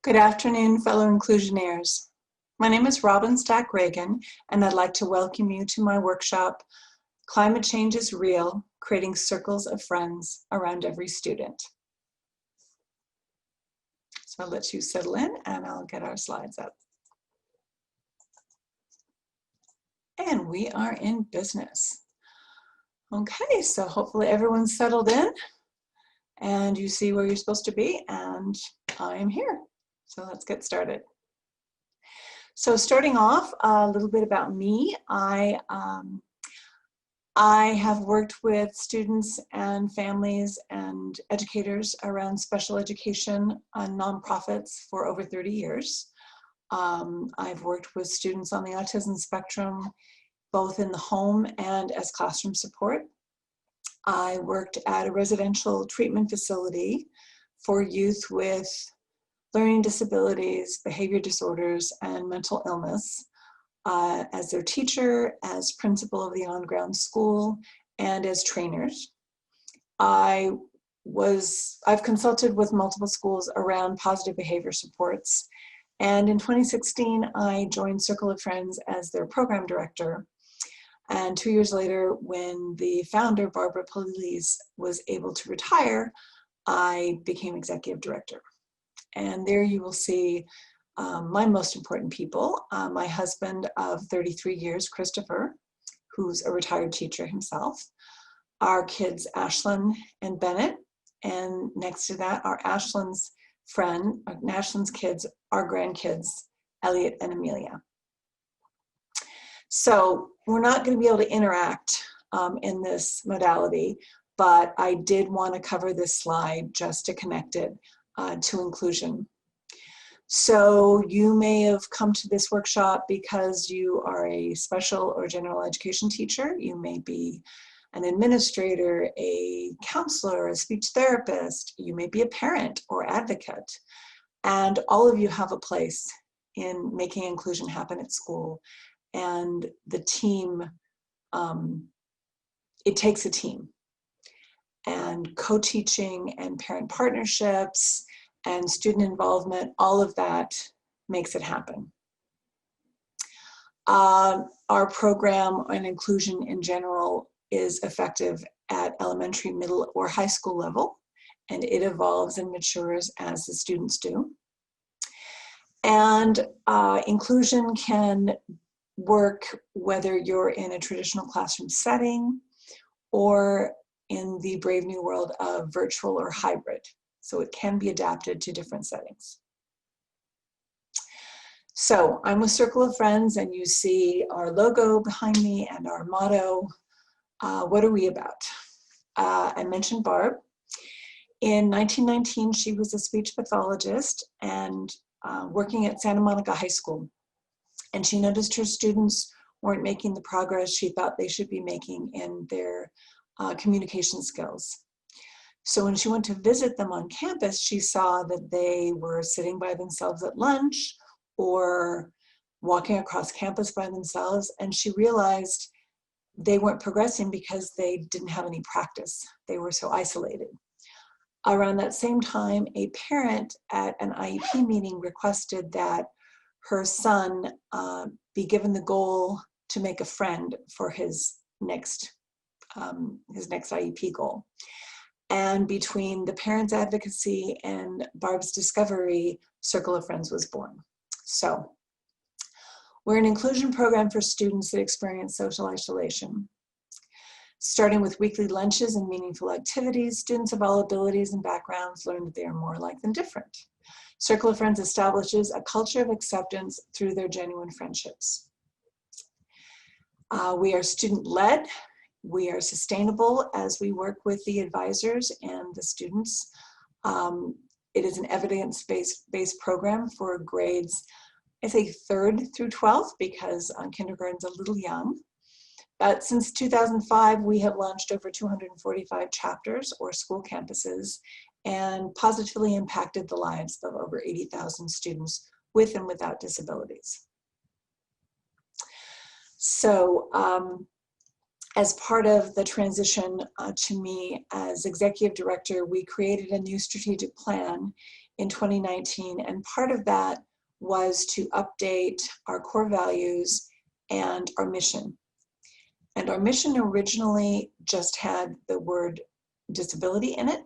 Good afternoon, fellow inclusionaires. My name is Robyn Reagan, and I'd like to welcome you to my workshop, Climate Change is Real, Creating Circles of Friends Around Every Student. So I'll let you settle in and I'll get our slides up. And we are in business. Okay, so hopefully everyone's settled in and you see where you're supposed to be, and I am here. So let's get started. So starting off, a little bit about me. I have worked with students and families and educators around special education on nonprofits for over 30 years. I've worked with students on the autism spectrum, both in the home and as classroom support. I worked at a residential treatment facility for youth with learning disabilities, behavior disorders, and mental illness as their teacher, as principal of the on-ground school, and as trainers. I've consulted with multiple schools around positive behavior supports. And in 2016, I joined Circle of Friends as their program director. And 2 years later, when the founder, Barbara Police, was able to retire, I became executive director. And there you will see my most important people. My husband of 33 years, Christopher, who's a retired teacher himself. Our kids, Ashlyn and Bennett. And next to that, are Ashlyn's friend, Ashlyn's kids, our grandkids, Elliot and Amelia. So we're not going to be able to interact in this modality, but I did want to cover this slide just to connect it to inclusion. So you may have come to this workshop because you are a special or general education teacher. You may be an administrator, a counselor, a speech therapist. You may be a parent or advocate. And all of you have a place in making inclusion happen at school. And the team, it takes a team. And co-teaching and parent partnerships and student involvement, all of that makes it happen. Our program on inclusion in general is effective at elementary, middle, or high school level, and it evolves and matures as the students do. And inclusion can work whether you're in a traditional classroom setting or in the brave new world of virtual or hybrid. So it can be adapted to different settings. So I'm with Circle of Friends, and you see our logo behind me and our motto. What are we about? I mentioned Barb. In 1919, she was a speech pathologist and working at Santa Monica High School. And she noticed her students weren't making the progress she thought they should be making in their communication skills. So when she went to visit them on campus, she saw that they were sitting by themselves at lunch or walking across campus by themselves, and she realized they weren't progressing because they didn't have any practice. They were so isolated. Around that same time, a parent at an IEP meeting requested that her son be given the goal to make a friend for his next IEP goal. And between the parents' advocacy and Barb's discovery, Circle of Friends was born. So we're an inclusion program for students that experience social isolation. Starting with weekly lunches and meaningful activities, students of all abilities and backgrounds learn that they are more alike than different. Circle of Friends establishes a culture of acceptance through their genuine friendships. We are student-led. We are sustainable as we work with the advisors and the students. It is an evidence-based program for grades, I say 3rd through 12th, because kindergarten's a little young. But since 2005, we have launched over 245 chapters or school campuses and positively impacted the lives of over 80,000 students with and without disabilities. So, As part of the transition to me as executive director, we created a new strategic plan in 2019, and part of that was to update our core values and our mission. And our mission originally just had the word disability in it,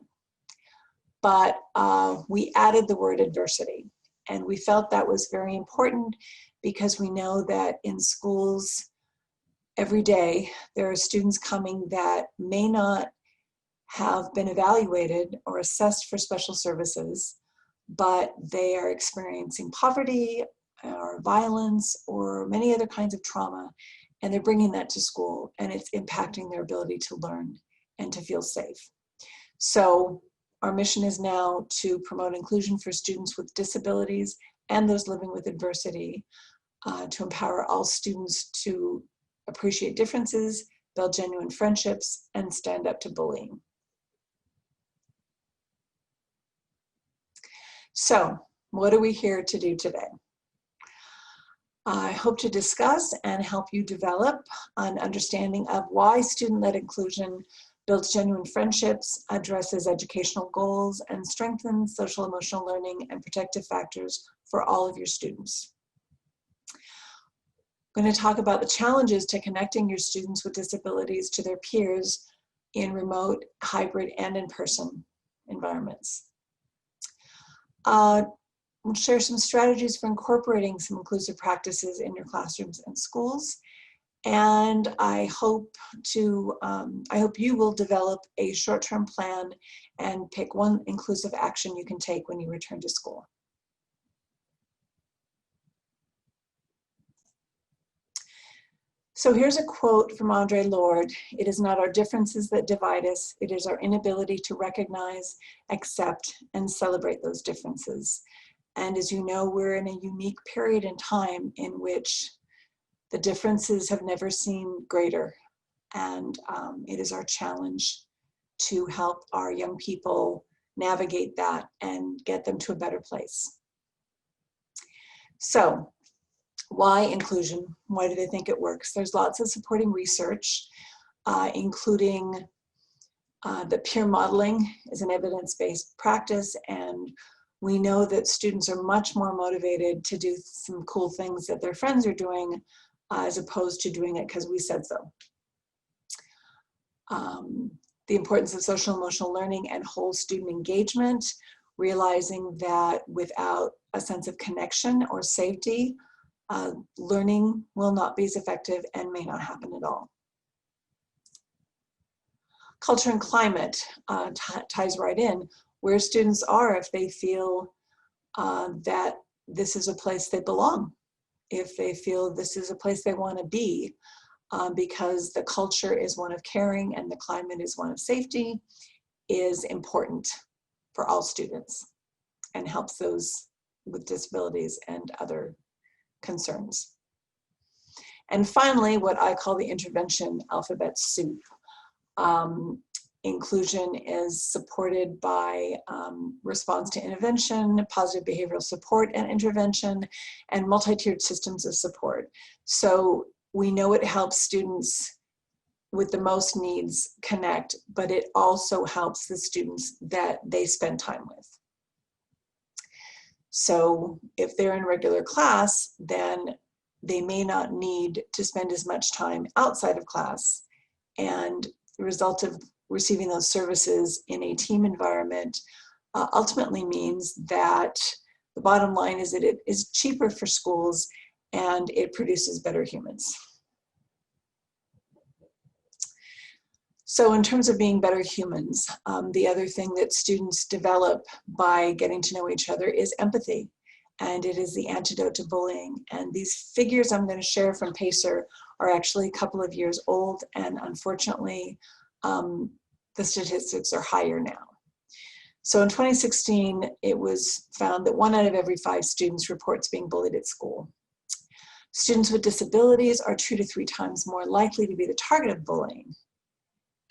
but we added the word adversity. And we felt that was very important because we know that in schools every day there are students coming that may not have been evaluated or assessed for special services, but they are experiencing poverty or violence or many other kinds of trauma, and they're bringing that to school, and it's impacting their ability to learn and to feel safe. So our mission is now to promote inclusion for students with disabilities and those living with adversity, to empower all students to appreciate differences, build genuine friendships, and stand up to bullying. So, what are we here to do today? I hope to discuss and help you develop an understanding of why student-led inclusion builds genuine friendships, addresses educational goals, and strengthens social emotional learning and protective factors for all of your students. I'm going to talk about the challenges to connecting your students with disabilities to their peers in remote, hybrid, and in-person environments. We'll share some strategies for incorporating some inclusive practices in your classrooms and schools. And I hope you will develop a short-term plan and pick one inclusive action you can take when you return to school. So here's a quote from Audre Lorde. "It is not our differences that divide us, it is our inability to recognize, accept, and celebrate those differences." And as you know, we're in a unique period in time in which the differences have never seemed greater. And it is our challenge to help our young people navigate that and get them to a better place. So, why inclusion? Why do they think it works? There's lots of supporting research, including that peer modeling is an evidence-based practice, and we know that students are much more motivated to do some cool things that their friends are doing as opposed to doing it because we said so. The importance of social emotional learning and whole student engagement, realizing that without a sense of connection or safety, learning will not be as effective and may not happen at all. Culture and climate ties right in, where students are if they feel that this is a place they belong, if they feel this is a place they want to be, because the culture is one of caring and the climate is one of safety, is important for all students and helps those with disabilities and other concerns. And finally, what I call the intervention alphabet soup. Inclusion is supported by response to intervention, positive behavioral support and intervention, and multi-tiered systems of support. So we know it helps students with the most needs connect, but it also helps the students that they spend time with. So if they're in regular class, then they may not need to spend as much time outside of class, and the result of receiving those services in a team environment ultimately means that the bottom line is that it is cheaper for schools and it produces better humans. So in terms of being better humans, the other thing that students develop by getting to know each other is empathy, and it is the antidote to bullying. And these figures I'm going to share from PACER are actually a couple of years old, and unfortunately, the statistics are higher now. So in 2016, it was found that 1 out of every 5 students reports being bullied at school. Students with disabilities are 2 to 3 times more likely to be the target of bullying.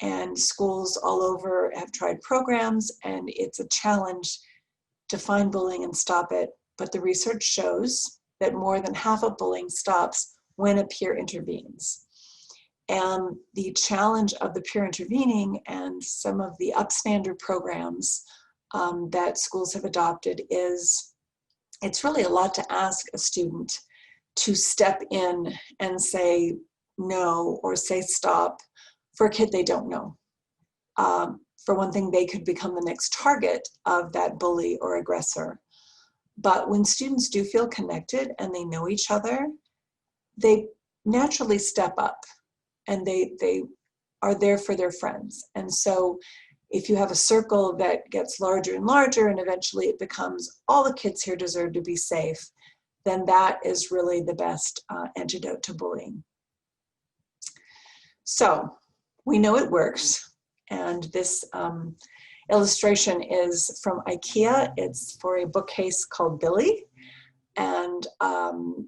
And schools all over have tried programs, and it's a challenge to find bullying and stop it. But the research shows that more than half of bullying stops when a peer intervenes. And the challenge of the peer intervening and some of the upstander programs that schools have adopted is, it's really a lot to ask a student to step in and say no or say stop for a kid they don't know. For one thing, they could become the next target of that bully or aggressor. But when students do feel connected and they know each other, they naturally step up and they are there for their friends. And so if you have a circle that gets larger and larger and eventually it becomes all the kids here deserve to be safe, then that is really the best antidote to bullying. So we know it works. And this illustration is from IKEA. It's for a bookcase called Billy. And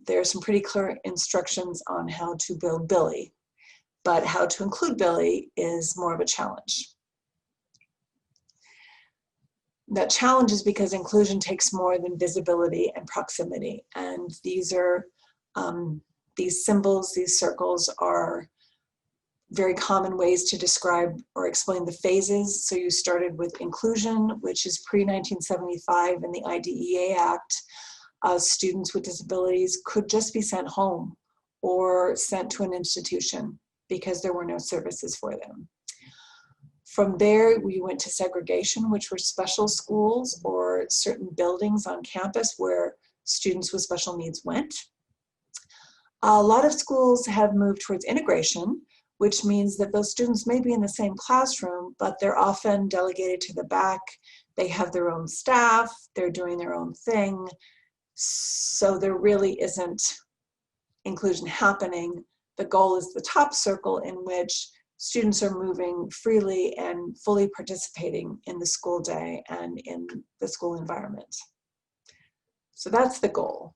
there's some pretty clear instructions on how to build Billy. But how to include Billy is more of a challenge. That challenge is because inclusion takes more than visibility and proximity. And these are, these symbols, these circles are very common ways to describe or explain the phases. So you started with inclusion, which is pre-1975 in the IDEA Act. Students with disabilities could just be sent home or sent to an institution because there were no services for them. From there, we went to segregation, which were special schools or certain buildings on campus where students with special needs went. A lot of schools have moved towards integration, which means that those students may be in the same classroom, but they're often delegated to the back. They have their own staff, they're doing their own thing. So there really isn't inclusion happening. The goal is the top circle in which students are moving freely and fully participating in the school day and in the school environment. So that's the goal.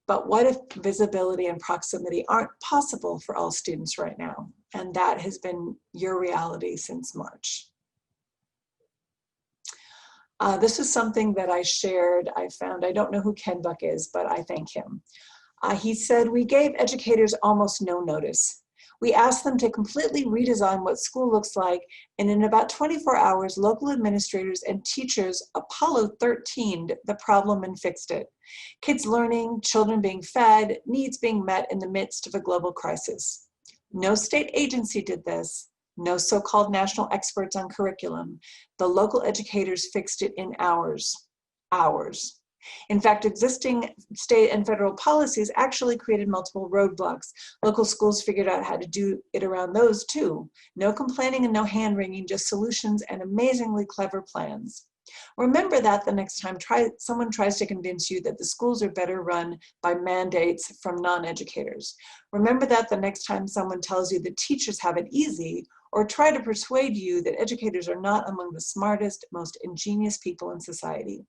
But what if visibility and proximity aren't possible for all students right now? And that has been your reality since March. This is something that I shared, I found, I don't know who Ken Buck is, but I thank him. He said, we gave educators almost no notice. We asked them to completely redesign what school looks like, and in about 24 hours, local administrators and teachers Apollo 13'd the problem and fixed it. Kids learning, children being fed, needs being met in the midst of a global crisis. No state agency did this, no so-called national experts on curriculum. The local educators fixed it in hours. In fact, existing state and federal policies actually created multiple roadblocks. Local schools figured out how to do it around those too. No complaining and no hand-wringing, just solutions and amazingly clever plans. Remember that the next time someone tries to convince you that the schools are better run by mandates from non-educators. Remember that the next time someone tells you that teachers have it easy, or try to persuade you that educators are not among the smartest, most ingenious people in society.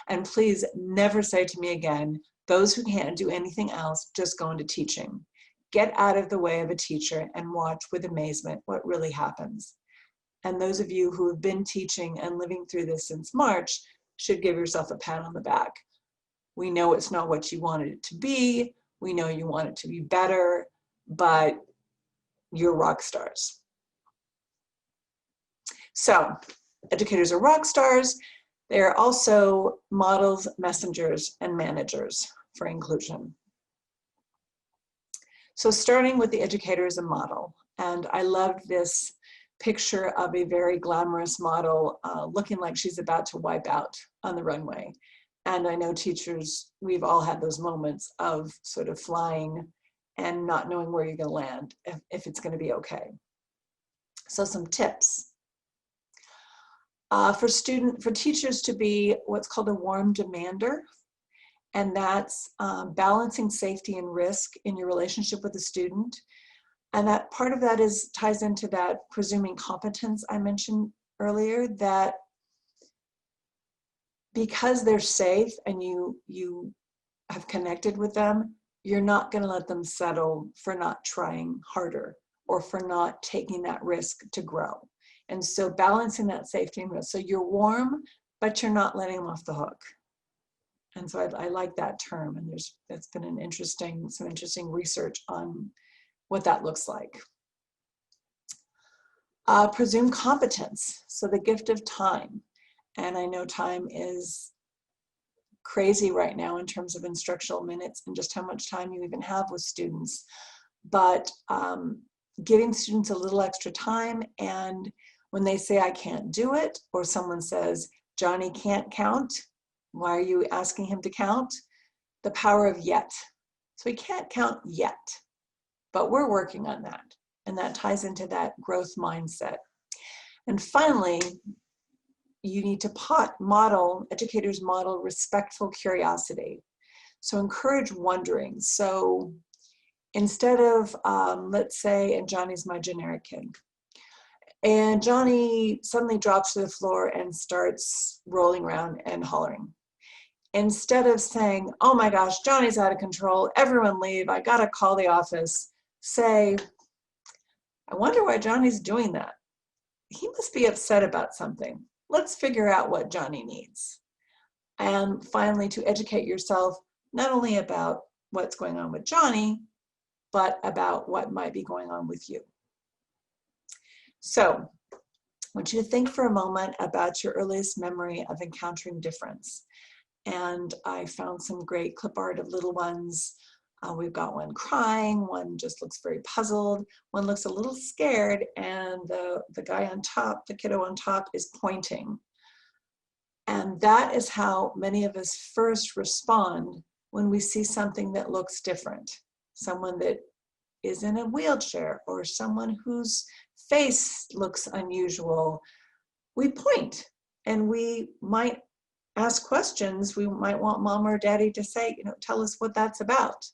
And please never say to me again, those who can't do anything else just go into teaching. Get out of the way of a teacher and watch with amazement what really happens. And those of you who have been teaching and living through this since March should give yourself a pat on the back. We know it's not what you wanted it to be. We know you want it to be better, but you're rock stars. So educators are rock stars. They are also models, messengers, and managers for inclusion. So starting with the educator as a model, and I loved this picture of a very glamorous model looking like she's about to wipe out on the runway. And I know teachers, we've all had those moments of sort of flying and not knowing where you're going to land, if it's going to be okay. So some tips. For teachers to be what's called a warm demander, and that's balancing safety and risk in your relationship with the student. And that part of that ties into that presuming competence I mentioned earlier, that because they're safe and you have connected with them, you're not going to let them settle for not trying harder or for not taking that risk to grow. And so balancing that safety and risk. So you're warm, but you're not letting them off the hook. And so I like that term, and that's been some interesting research on what that looks like. Presumed competence, so the gift of time. And I know time is crazy right now in terms of instructional minutes and just how much time you even have with students. But giving students a little extra time, and when they say I can't do it, or someone says Johnny can't count, why are you asking him to count? The power of yet. So he can't count yet, but we're working on that. And that ties into that growth mindset. And finally, you need to educators model respectful curiosity. So encourage wondering. So instead of, let's say, and Johnny's my generic kid, and Johnny suddenly drops to the floor and starts rolling around and hollering. Instead of saying, oh my gosh, Johnny's out of control, everyone leave, I gotta call the office, say, I wonder why Johnny's doing that. He must be upset about something. Let's figure out what Johnny needs. And finally, to educate yourself, not only about what's going on with Johnny, but about what might be going on with you. So, I want you to think for a moment about your earliest memory of encountering difference. And I found some great clip art of little ones. We've got one crying, one just looks very puzzled, one looks a little scared, and the guy on top, the kiddo on top, is pointing. And that is how many of us first respond when we see something that looks different. Someone that is in a wheelchair, or someone whose face looks unusual. We point, and we might ask questions. We might want mom or daddy to say, tell us what that's about.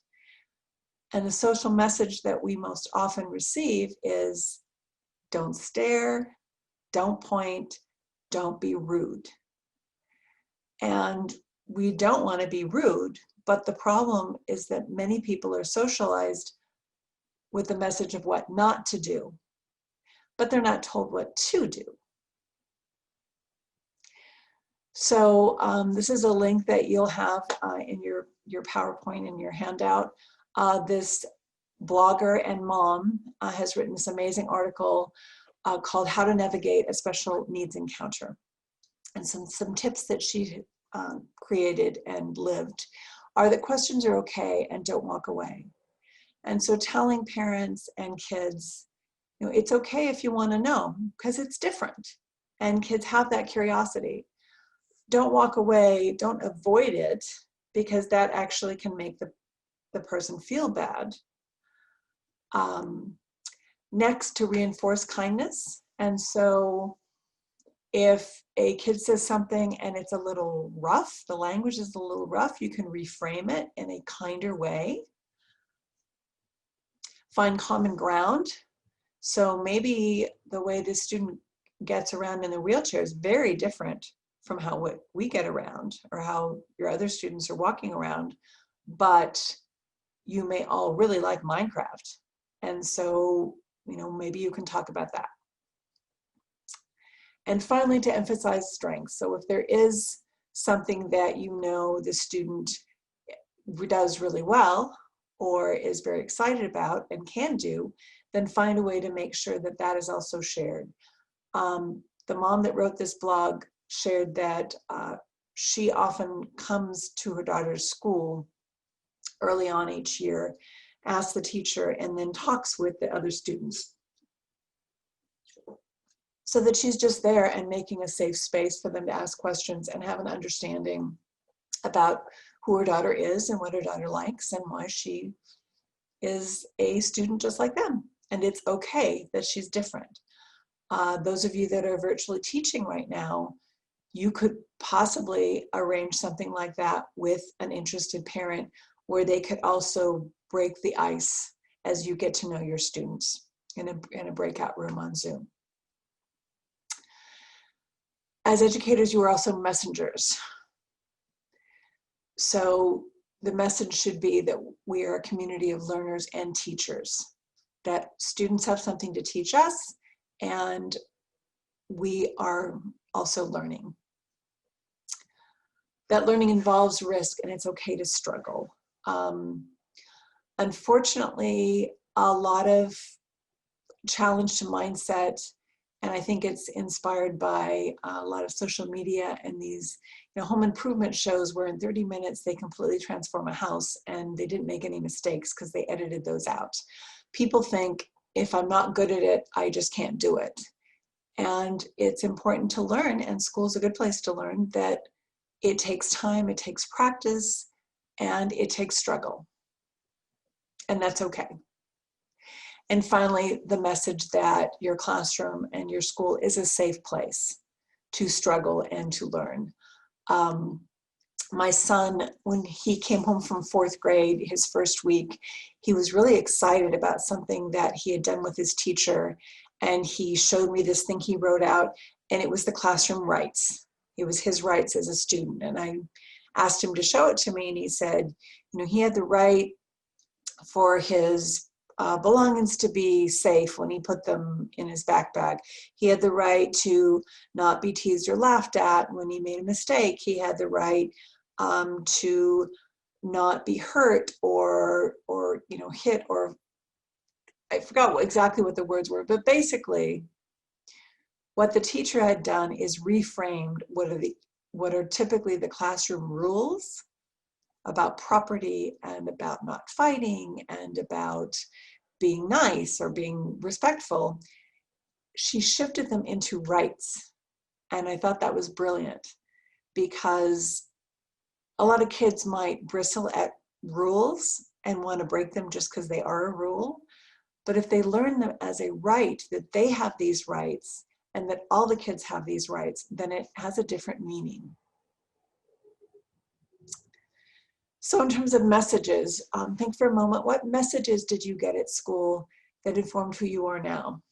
And the social message that we most often receive is, don't stare, don't point, don't be rude. And we don't want to be rude, but the problem is that many people are socialized with the message of what not to do, but they're not told what to do. So this is a link that you'll have in your PowerPoint in your handout. This blogger and mom has written this amazing article called How to Navigate a Special Needs Encounter. And some tips that she created and lived are that questions are okay and don't walk away. And so telling parents and kids, it's okay if you want to know, because it's different. And kids have that curiosity. Don't walk away, don't avoid it, because that actually can make the person feel bad. Next, to reinforce kindness. And so if a kid says something and it's a little rough, the language is a little rough, you can reframe it in a kinder way. Find common ground. So maybe the way this student gets around in the wheelchair is very different from how we get around, or how your other students are walking around, but you may all really like Minecraft. And so, maybe you can talk about that. And finally, to emphasize strengths. So if there is something that the student does really well, or is very excited about and can do, then find a way to make sure that that is also shared. The mom that wrote this blog shared that she often comes to her daughter's school early on each year, asks the teacher, and then talks with the other students, so that she's just there and making a safe space for them to ask questions and have an understanding about who her daughter is and what her daughter likes and why she is a student just like them. And it's okay that she's different. Those of you that are virtually teaching right now, you could possibly arrange something like that with an interested parent, where they could also break the ice as you get to know your students in a breakout room on Zoom. As educators, you are also messengers. So the message should be that we are a community of learners and teachers, that students have something to teach us, and we are also learning. that learning involves risk and it's okay to struggle. Unfortunately, a lot of challenge to mindset, and I think it's inspired by a lot of social media and these home improvement shows where in 30 minutes they completely transform a house and they didn't make any mistakes because they edited those out. People think if I'm not good at it, I just can't do it. And it's important to learn, and school's a good place to learn, that it takes time, it takes practice, and it takes struggle. And that's okay. And finally, the message that your classroom and your school is a safe place to struggle and to learn. My son, when he came home from 4th grade, his first week, he was really excited about something that he had done with his teacher. And he showed me this thing he wrote out, and it was the classroom rights. It was his rights as a student. And I asked him to show it to me, and he said, he had the right for his belongings to be safe when he put them in his backpack. He had the right to not be teased or laughed at when he made a mistake. He had the right to not be hurt or hit, or I forgot exactly what the words were, but basically what the teacher had done is reframed what are typically the classroom rules about property and about not fighting and about being nice or being respectful. She shifted them into rights. And I thought that was brilliant, because a lot of kids might bristle at rules and want to break them just because they are a rule. But if they learn them as a right, that they have these rights and that all the kids have these rights, then it has a different meaning. So in terms of messages, think for a moment, what messages did you get at school that informed who you are now?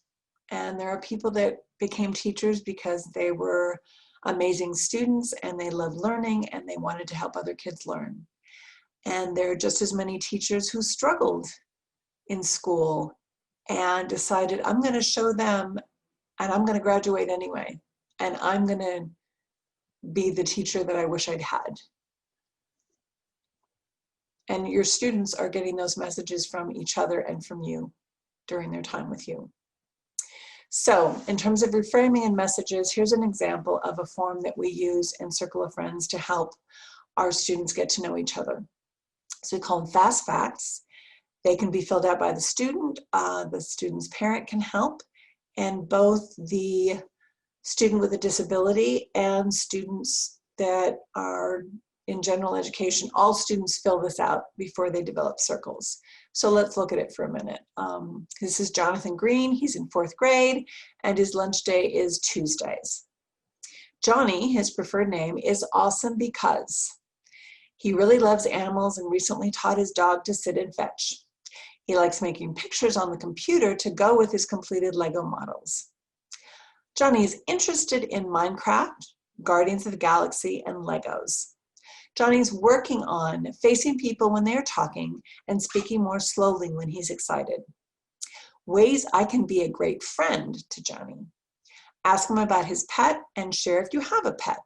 And there are people that became teachers because they were amazing students and they loved learning and they wanted to help other kids learn. And there are just as many teachers who struggled in school and decided, I'm going to show them and I'm going to graduate anyway. And I'm going to be the teacher that I wish I'd had. And your students are getting those messages from each other and from you during their time with you. So in terms of reframing and messages, here's an example of a form that we use in Circle of Friends to help our students get to know each other. So we call them fast facts. They can be filled out by the student's parent can help, and both the student with a disability and students that are in general education, all students fill this out before they develop circles. So let's look at it for a minute. This is Jonathan Green. He's in 4th grade and his lunch day is Tuesdays. Johnny, his preferred name, is awesome because he really loves animals and recently taught his dog to sit and fetch. He likes making pictures on the computer to go with his completed Lego models. Johnny is interested in Minecraft, Guardians of the Galaxy, and Legos. Johnny's working on facing people when they're talking and speaking more slowly when he's excited. Ways I can be a great friend to Johnny. Ask him about his pet and share if you have a pet.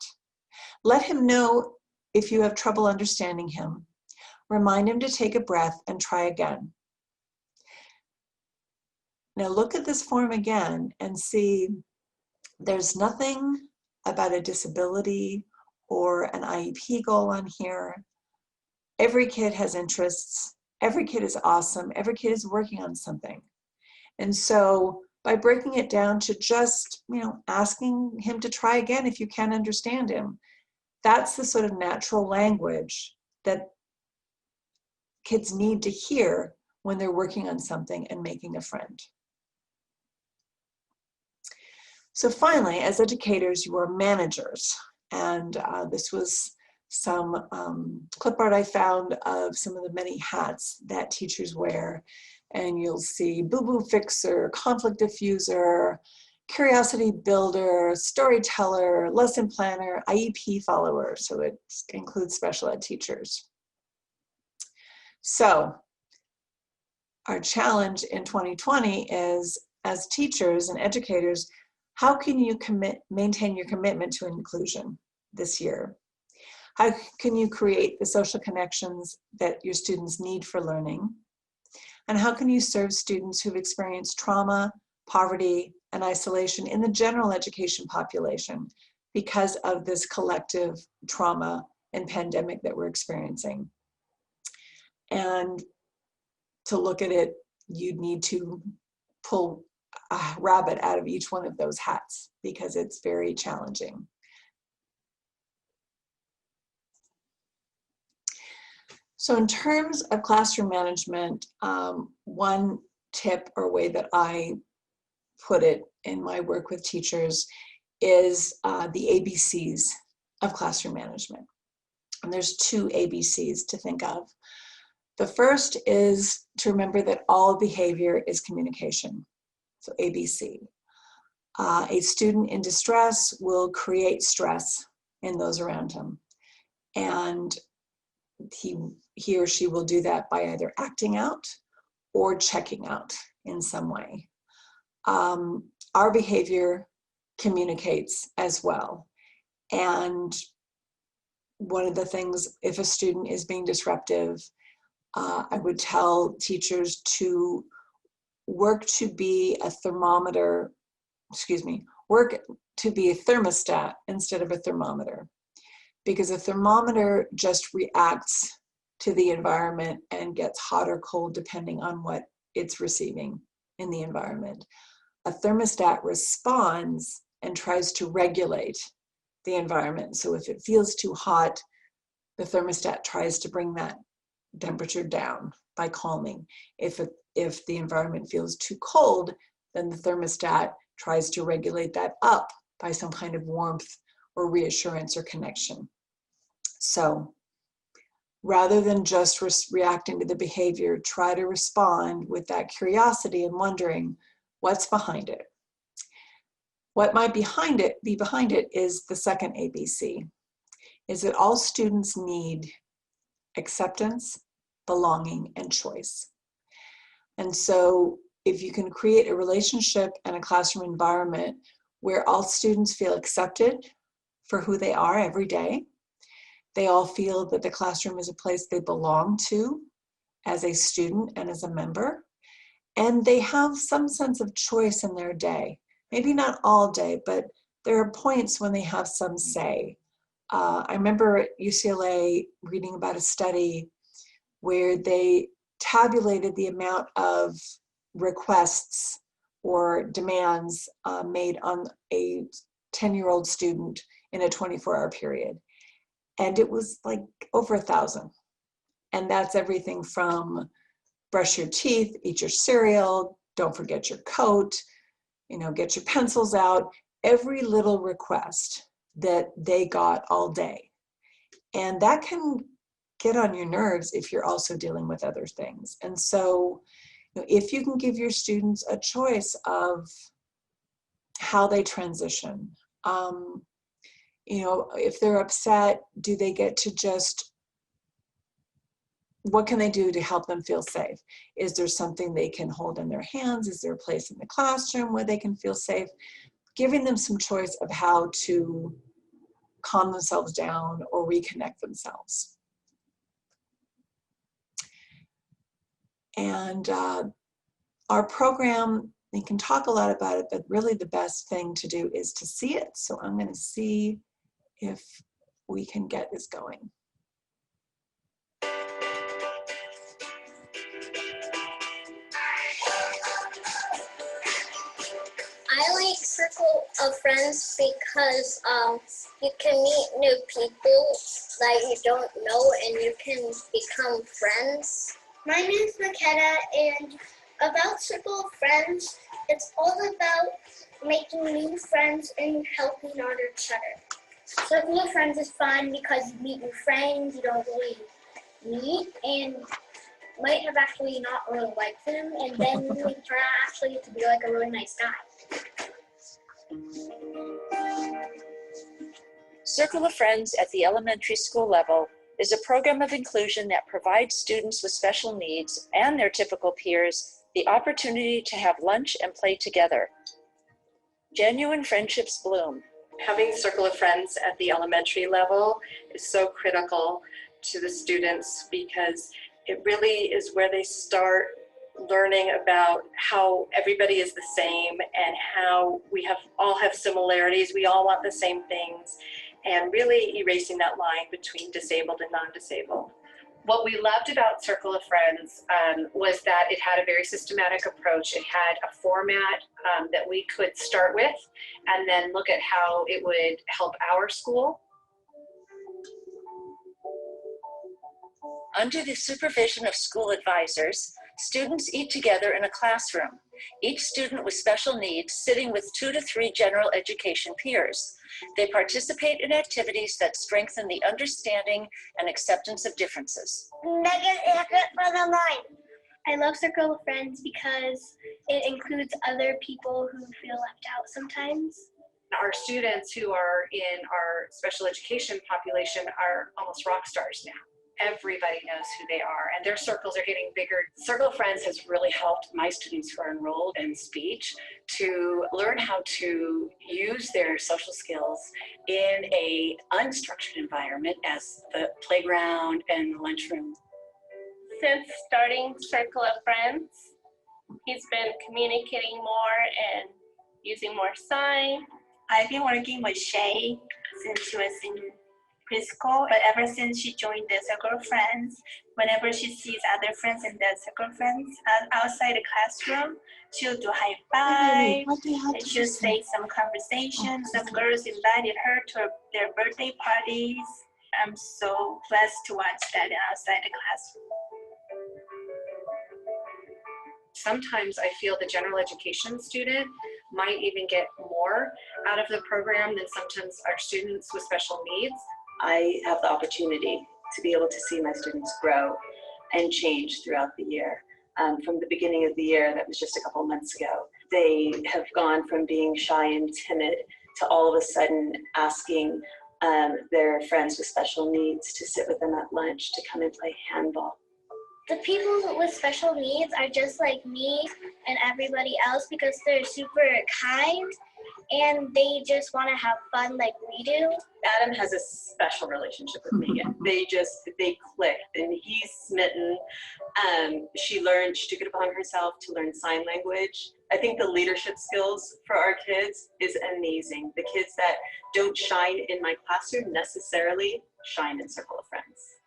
Let him know if you have trouble understanding him. Remind him to take a breath and try again. Now look at this form again and see there's nothing about a disability or an IEP goal on here. Every kid has interests. Every kid is awesome. Every kid is working on something. And so by breaking it down to just, asking him to try again if you can't understand him, that's the sort of natural language that kids need to hear when they're working on something and making a friend. So finally, as educators, you are managers. And this was some clip art I found of some of the many hats that teachers wear. And you'll see boo-boo fixer, conflict diffuser, curiosity builder, storyteller, lesson planner, IEP follower. So it includes special ed teachers. So our challenge in 2020 is, as teachers and educators, how can you maintain your commitment to inclusion this year? How can you create the social connections that your students need for learning? And how can you serve students who've experienced trauma, poverty, and isolation in the general education population because of this collective trauma and pandemic that we're experiencing? And to look at it, you'd need to pull a rabbit out of each one of those hats because it's very challenging. So in terms of classroom management, one tip or way that I put it in my work with teachers is the ABCs of classroom management. And there's two ABCs to think of. The first is to remember that all behavior is communication, so ABC. A student in distress will create stress in those around him. And he or she will do that by either acting out or checking out in some way. Our behavior communicates as well. And one of the things, if a student is being disruptive, I would tell teachers to work to be a thermometer, work to be a thermostat instead of a thermometer. Because a thermometer just reacts to the environment and gets hot or cold depending on what it's receiving in the environment. A thermostat responds and tries to regulate the environment. So if it feels too hot, the thermostat tries to bring that temperature down by calming. If the environment feels too cold, then the thermostat tries to regulate that up by some kind of warmth or reassurance or connection. So rather than just reacting to the behavior, try to respond with that curiosity and wondering what's behind it. What might be behind it is the second ABC, is that all students need acceptance, belonging, and choice. And so if you can create a relationship and a classroom environment where all students feel accepted for who they are every day, they all feel that the classroom is a place they belong to as a student and as a member, and they have some sense of choice in their day. Maybe not all day, but there are points when they have some say. I remember at UCLA reading about a study where they tabulated the amount of requests or demands made on a 10-year-old student in a 24-hour period. And it was like over 1,000. And that's everything from brush your teeth, eat your cereal, don't forget your coat, get your pencils out, every little request that they got all day. And that can get on your nerves if you're also dealing with other things. And so if you can give your students a choice of how they transition, if they're upset, do they get to just, what can they do to help them feel safe? Is there something they can hold in their hands? Is there a place in the classroom where they can feel safe? Giving them some choice of how to calm themselves down or reconnect themselves. And our program, we can talk a lot about it, but really the best thing to do is to see it. So I'm going to see if we can get this going. I like Circle of Friends because you can meet new people that you don't know and you can become friends. My name is McKenna, and about Circle of Friends, it's all about making new friends and helping on each other. Circle of Friends is fun because you meet new friends you don't really meet and might have actually not really liked them, and then you turn out actually to be like a really nice guy. Circle of Friends at the elementary school level is a program of inclusion that provides students with special needs and their typical peers the opportunity to have lunch and play together. Genuine friendships bloom, Having Circle of Friends at the elementary level is so critical to the students because it really is where they start learning about how everybody is the same and how we all have similarities. We all want the same things, and really erasing that line between disabled and non-disabled. What we loved about Circle of Friends was that it had a very systematic approach. It had a format that we could start with and then look at how it would help our school. Under the supervision of school advisors, students eat together in a classroom, each student with special needs sitting with 2 to 3 general education peers. They participate in activities that strengthen the understanding and acceptance of differences. I love Circle of Friends because it includes other people who feel left out sometimes. Our students who are in our special education population are almost rock stars now. Everybody knows who they are, and their circles are getting bigger. Circle of Friends has really helped my students who are enrolled in speech to learn how to use their social skills in an unstructured environment as the playground and the lunchroom. Since starting Circle of Friends, he's been communicating more and using more sign. I've been working with Shay since she was in preschool, but ever since she joined the Circle of Friends, whenever she sees other friends in the Circle of Friends outside the classroom, she'll do high five, and she'll say some conversations. Some girls invited her to their birthday parties. I'm so blessed to watch that outside the classroom. Sometimes I feel the general education student might even get more out of the program than sometimes our students with special needs. I have the opportunity to be able to see my students grow and change throughout the year. From the beginning of the year, that was just a couple months ago, they have gone from being shy and timid to all of a sudden asking their friends with special needs to sit with them at lunch, to come and play handball. The people with special needs are just like me and everybody else because they're super kind and they just want to have fun like we do. Adam has a special relationship with Megan. They click, and he's smitten. She took it upon herself to learn sign language. I think the leadership skills for our kids is amazing. The kids that don't shine in my classroom necessarily shine in Circle of Friends.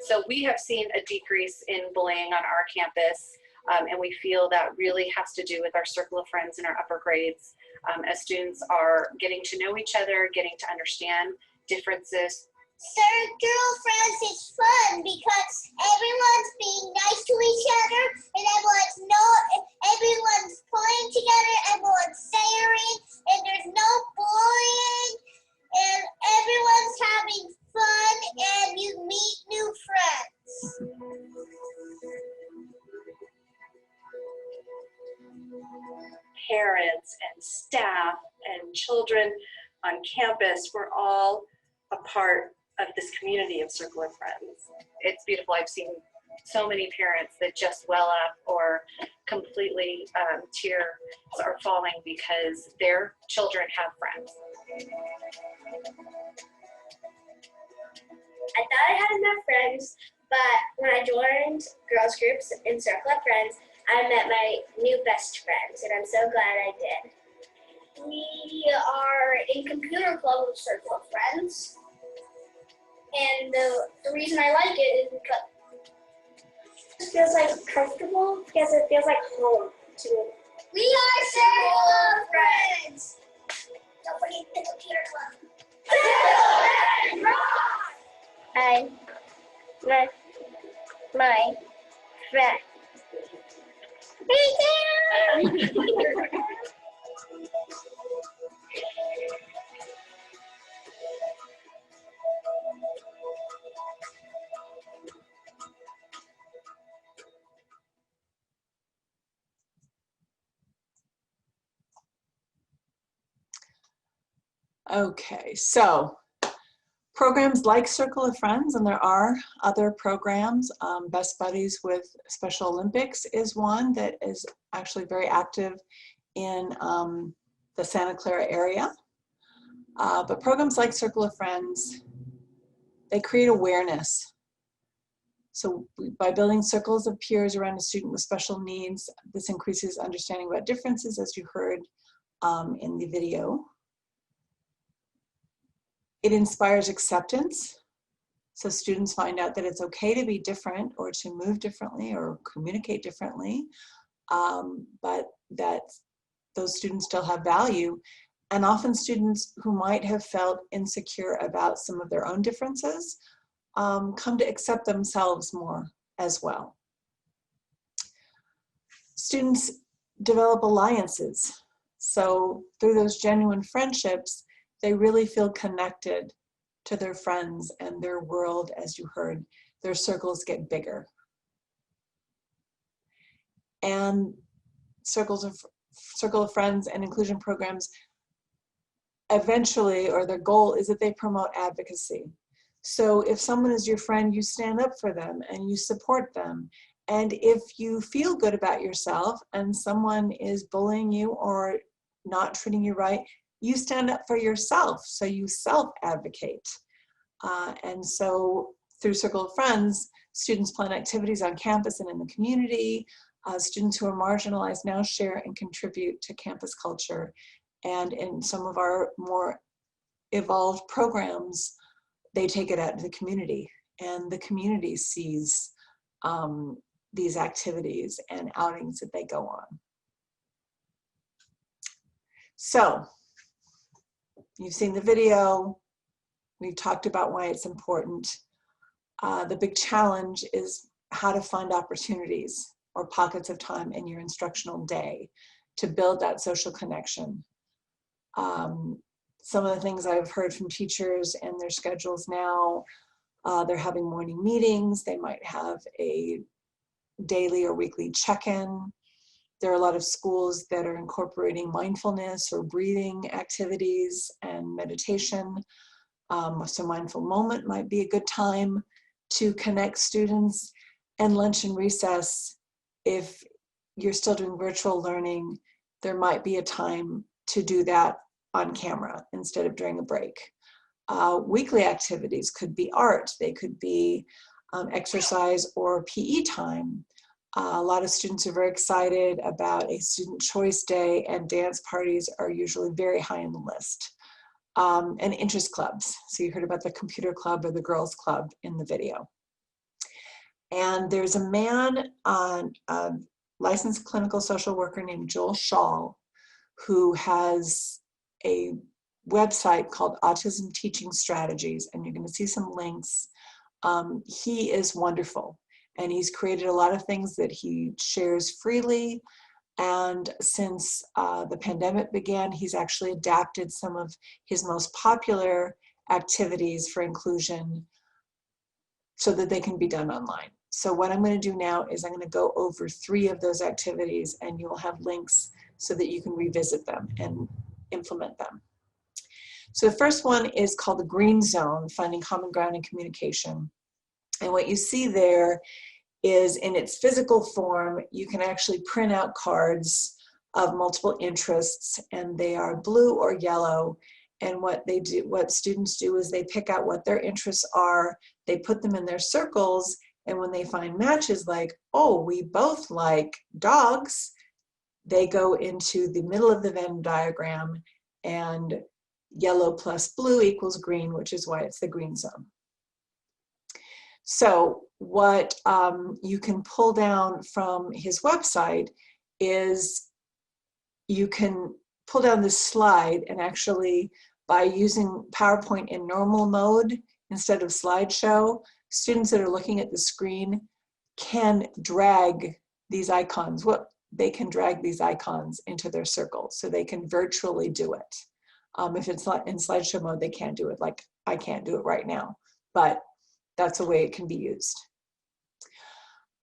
So we have seen a decrease in bullying on our campus, and we feel that really has to do with our Circle of Friends in our upper grades. As students are getting to know each other, getting to understand differences. Circle of Friends is fun because everyone's being nice to each other and everyone's playing together, everyone's sharing, and there's no bullying, and everyone's having fun, and you meet new friends. Parents and staff and children on campus, we're all a part of this community of Circle of Friends. It's beautiful. I've seen so many parents that just well up or completely tears are falling because their children have friends. I thought I had enough friends, but when I joined girls groups in Circle of Friends, I met my new best friends, and I'm so glad I did. We are in computer club with Circle of Friends, and the reason I like it is because it feels like comfortable, because it feels like home to me. We are Circle of Friends. Don't forget the computer club. I met my friend. Okay, so programs like Circle of Friends, and there are other programs. Best Buddies with Special Olympics is one that is actually very active in the Santa Clara area. But programs like Circle of Friends, they create awareness. So by building circles of peers around a student with special needs, this increases understanding about differences, as you heard in the video. It inspires acceptance. So students find out that it's okay to be different or to move differently or communicate differently, but that those students still have value. And often students who might have felt insecure about some of their own differences come to accept themselves more as well. Students develop alliances. So through those genuine friendships, they really feel connected to their friends and their world. As you heard, their circles get bigger. And Circle of Friends and inclusion programs eventually, or their goal is that they promote advocacy. So if someone is your friend, you stand up for them and you support them. And if you feel good about yourself and someone is bullying you or not treating you right, you stand up for yourself, so you self-advocate. And so through Circle of Friends, students plan activities on campus and in the community. Students who are marginalized now share and contribute to campus culture. And in some of our more evolved programs, they take it out to the community, and the community sees these activities and outings that they go on. So, you've seen the video. We've talked about why it's important. The big challenge is how to find opportunities or pockets of time in your instructional day to build that social connection. Some of the things I've heard from teachers and their schedules now, they're having morning meetings. They might have a daily or weekly check-in. There are a lot of schools that are incorporating mindfulness or breathing activities and meditation. So mindful moment might be a good time to connect students. And lunch and recess, if you're still doing virtual learning, there might be a time to do that on camera instead of during a break. Weekly activities could be art. They could be exercise or PE time. A lot of students are very excited about a student choice day, and dance parties are usually very high on the list. And interest clubs. So you heard about the computer club or the girls club in the video. And there's a man, a licensed clinical social worker named Joel Schall, who has a website called Autism Teaching Strategies, and you're going to see some links. He is wonderful, and he's created a lot of things that he shares freely. And since the pandemic began, he's actually adapted some of his most popular activities for inclusion so that they can be done online. So what I'm going to do now is I'm going to go over 3 of those activities, and you will have links so that you can revisit them and implement them. So the first one is called the Green Zone, Finding Common Ground in Communication. And what you see there is, in its physical form, you can actually print out cards of multiple interests, and they are blue or yellow. And what they do, what students do, is they pick out what their interests are, they put them in their circles, and when they find matches like, oh, we both like dogs, they go into the middle of the Venn diagram, and yellow plus blue equals green, which is why it's the green zone. So what you can pull down from his website is you can pull down this slide, and actually by using PowerPoint in normal mode instead of slideshow, students that are looking at the screen can drag these icons. They can drag these icons into their circle, so they can virtually do it. If it's not in slideshow mode, they can't do it. Like I can't do it right now, but that's a way it can be used.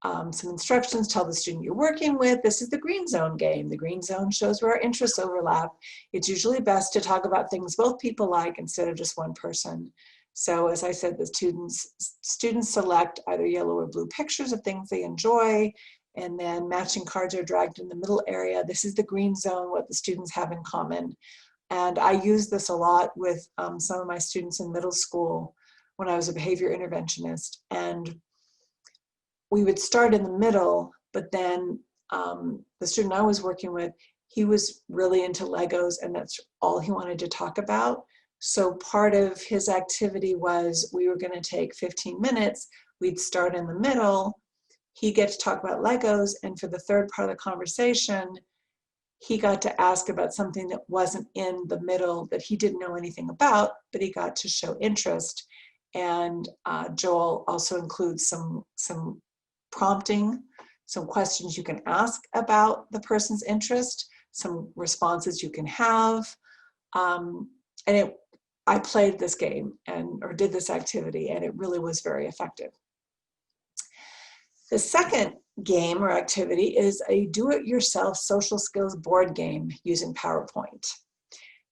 Some instructions tell the student you're working with, this is the green zone game. The green zone shows where our interests overlap. It's usually best to talk about things both people like instead of just one person. So as I said, the students select either yellow or blue pictures of things they enjoy, And then matching cards are dragged in the middle area. This is the green zone, what the students have in common. And I use this a lot with some of my students in middle school when I was a behavior interventionist. And we would start in the middle, but then the student I was working with, he was really into Legos, and that's all he wanted to talk about. So part of his activity was we were going to take 15 minutes. We'd start in the middle. He'd get to talk about Legos, and for the third part of the conversation, he got to ask about something that wasn't in the middle that he didn't know anything about, but he got to show interest. And Joel also includes some prompting, some questions you can ask about the person's interest, some responses you can have. And I played this game or did this activity, and it really was very effective. The second game or activity is a do-it-yourself social skills board game using PowerPoint.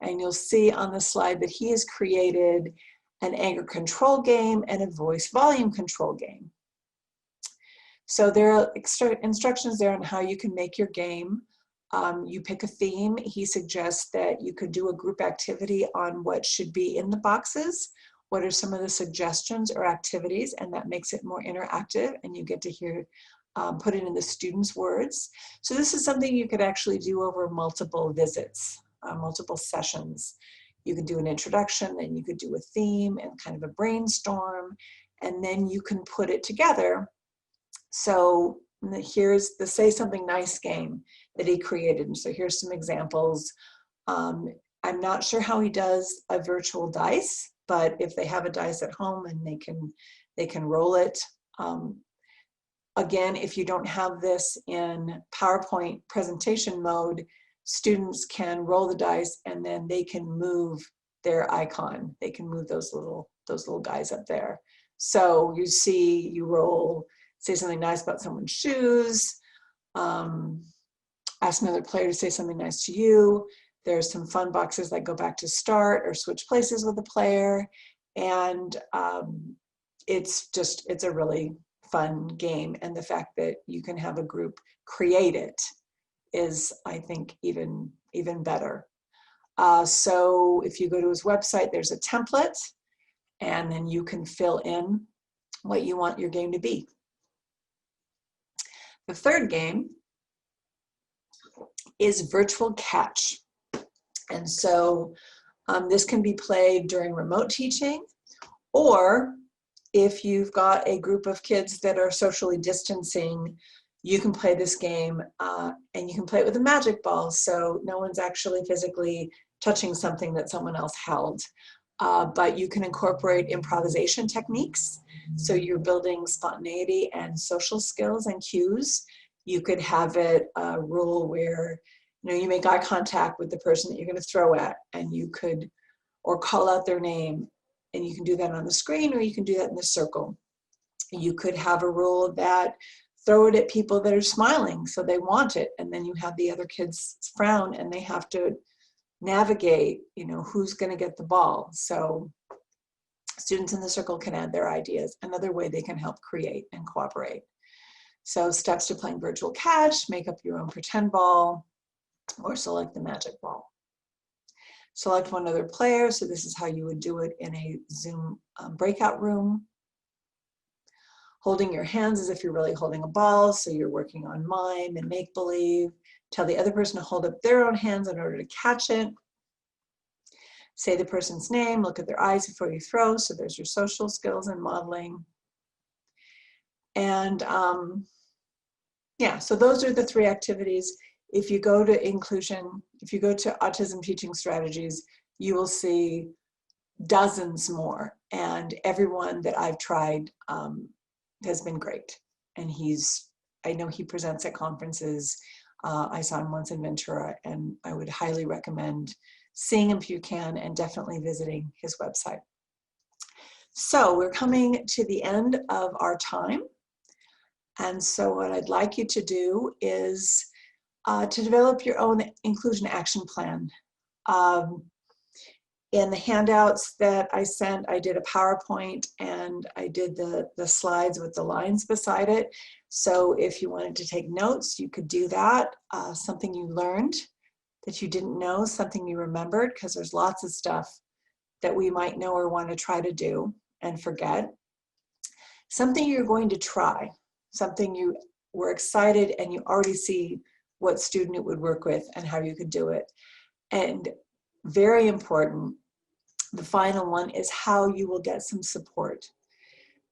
And you'll see on the slide that he has created an anger control game and a voice volume control game. So there are instructions there on how you can make your game. You pick a theme. He suggests that you could do a group activity on what should be in the boxes. What are some of the suggestions or activities? And that makes it more interactive, and you get to hear, put it in the students' words. So this is something you could actually do over multiple visits, multiple sessions. You could do an introduction, then you could do a theme and kind of a brainstorm, and then you can put it together. So here's the Say Something Nice game that he created. And so here's some examples. I'm not sure how he does a virtual dice, but if they have a dice at home and they can roll it. Again, if you don't have this in PowerPoint presentation mode, students can roll the dice and then they can move their icon. They can move those little guys up there. So you see, you roll, say something nice about someone's shoes, ask another player to say something nice to you. There's some fun boxes that go back to start or switch places with the player. And it's a really fun game. And the fact that you can have a group create it is, I think, even better. So if you go to his website, there's a template, and then you can fill in what you want your game to be. The third game is virtual catch. And so this can be played during remote teaching, or if you've got a group of kids that are socially distancing, you can play this game and you can play it with a magic ball. So no one's actually physically touching something that someone else held. But you can incorporate improvisation techniques. So you're building spontaneity and social skills and cues. You could have it a rule where you make eye contact with the person that you're going to throw at, and you could, or call out their name, and you can do that on the screen, or you can do that in the circle. You could have a rule that throw it at people that are smiling, so they want it, and then you have the other kids frown, and they have to navigate, who's going to get the ball. So students in the circle can add their ideas. Another way they can help create and cooperate. So steps to playing virtual catch: make up your own pretend ball, or select the magic ball. Select one other player. So this is how you would do it in a Zoom breakout room. Holding your hands as if you're really holding a ball. So you're working on mime and make-believe. Tell the other person to hold up their own hands in order to catch it. Say the person's name, look at their eyes before you throw. So there's your social skills and modeling. And yeah, so those are the three activities. If you go to inclusion, if you go to autism teaching strategies, you will see dozens more. And everyone that I've tried has been great. And I know he presents at conferences. I saw him once in Ventura, and I would highly recommend seeing him if you can, and definitely visiting his website. So we're coming to the end of our time. And so what I'd like you to do is to develop your own inclusion action plan. In the handouts that I sent, I did a PowerPoint and I did the slides with the lines beside it. So if you wanted to take notes, you could do that. Something you learned that you didn't know, something you remembered, because there's lots of stuff that we might know or want to try to do and forget. Something you're going to try, something you were excited and you already see what student it would work with and how you could do it. And very important, the final one is how you will get some support.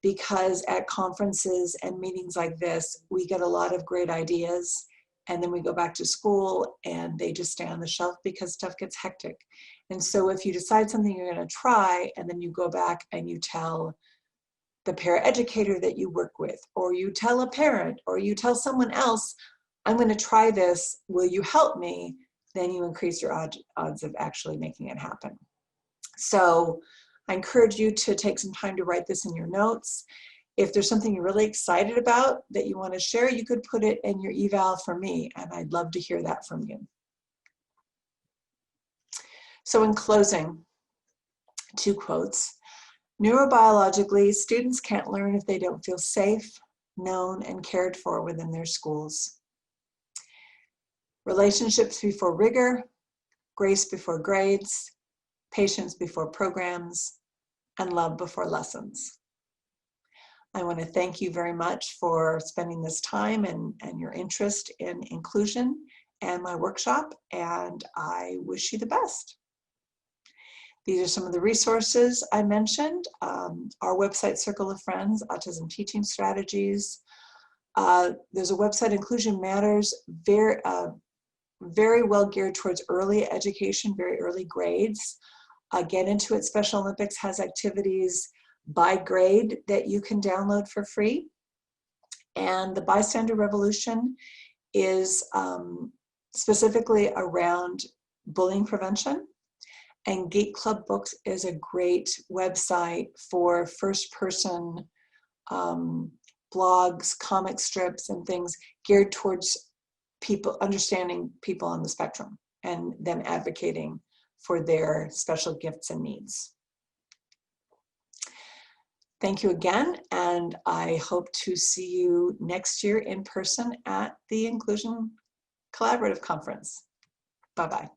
Because at conferences and meetings like this, we get a lot of great ideas and then we go back to school and they just stay on the shelf because stuff gets hectic. And so if you decide something you're going to try and then you go back and you tell the paraeducator that you work with, or you tell a parent, or you tell someone else, I'm going to try this, will you help me? Then you increase your odds of actually making it happen. So I encourage you to take some time to write this in your notes. If there's something you're really excited about that you want to share, you could put it in your eval for me, and I'd love to hear that from you. So in closing, 2 quotes. Neurobiologically, students can't learn if they don't feel safe, known, and cared for within their schools. Relationships before rigor, grace before grades, patience before programs, and love before lessons. I want to thank you very much for spending this time and your interest in inclusion and my workshop, and I wish you the best. These are some of the resources I mentioned. Our website, Circle of Friends, Autism Teaching Strategies. There's a website, Inclusion Matters, very well geared towards early education, very early grades. Get Into It Special Olympics has activities by grade that you can download for free. And the Bystander Revolution is specifically around bullying prevention. And Geek Club Books is a great website for first-person blogs, comic strips, and things geared towards people, understanding people on the spectrum and them advocating for their special gifts and needs. Thank you again, and I hope to see you next year in person at the Inclusion Collaborative Conference. Bye-bye.